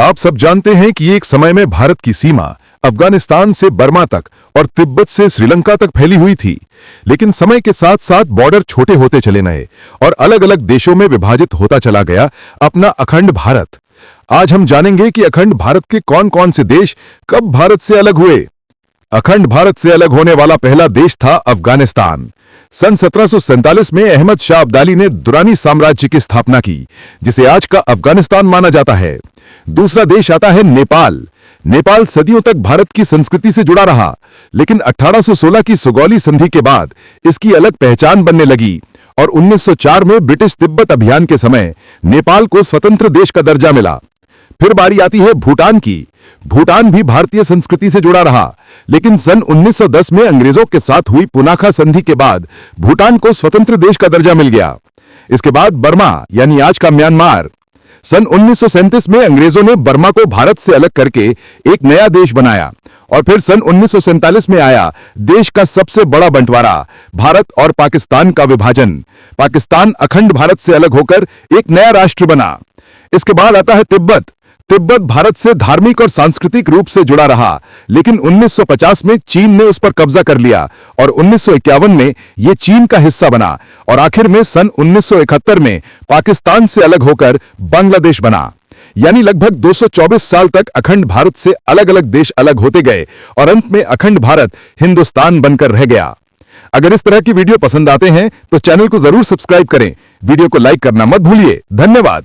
आप सब जानते हैं कि एक समय में भारत की सीमा अफगानिस्तान से बर्मा तक और तिब्बत से श्रीलंका तक फैली हुई थी। लेकिन समय के साथ साथ बॉर्डर छोटे होते चले गए और अलग अलग देशों में विभाजित होता चला गया अपना अखंड भारत। आज हम जानेंगे कि अखंड भारत के कौन कौन से देश कब भारत से अलग हुए। अखंड भारत से अलग होने वाला पहला देश था अफगानिस्तान। सन 1747 में अहमद शाह अब्दाली ने दुरानी साम्राज्य की स्थापना की, जिसे आज का अफगानिस्तान माना जाता है। दूसरा देश आता है नेपाल। नेपाल सदियों तक भारत की संस्कृति से जुड़ा रहा, लेकिन 1816 की सुगौली संधि के बाद इसकी अलग पहचान बनने लगी और 1904 में ब्रिटिश तिब्बत अभियान के समय नेपाल को स्वतंत्र देश का दर्जा मिला। फिर बारी आती है भूटान की। भूटान भी भारतीय संस्कृति से जुड़ा रहा, लेकिन सन 1910 में अंग्रेजों के साथ हुई पुनाखा संधि के बाद भूटान को स्वतंत्र देश का दर्जा मिल गया। इसके बाद बर्मा यानी आज का म्यांमार। सन 1937 में अंग्रेजों ने बर्मा को भारत से अलग करके एक नया देश बनाया और फिर सन 1947 में आया देश का सबसे बड़ा बंटवारा, भारत और पाकिस्तान का विभाजन। पाकिस्तान अखंड भारत से अलग होकर एक नया राष्ट्र बना। इसके बाद आता है तिब्बत। तिब्बत भारत से धार्मिक और सांस्कृतिक रूप से जुड़ा रहा, लेकिन 1950 में चीन ने उस पर कब्जा कर लिया और 1951 में यह चीन का हिस्सा बना और आखिर में सन 1971 में पाकिस्तान से अलग होकर बांग्लादेश बना। यानी लगभग 224 साल तक अखंड भारत से अलग अलग देश अलग होते गए और अंत में अखंड भारत हिंदुस्तान बनकर रह गया। अगर इस तरह की वीडियो पसंद आते हैं तो चैनल को जरूर सब्सक्राइब करें। वीडियो को लाइक करना मत भूलिए। धन्यवाद।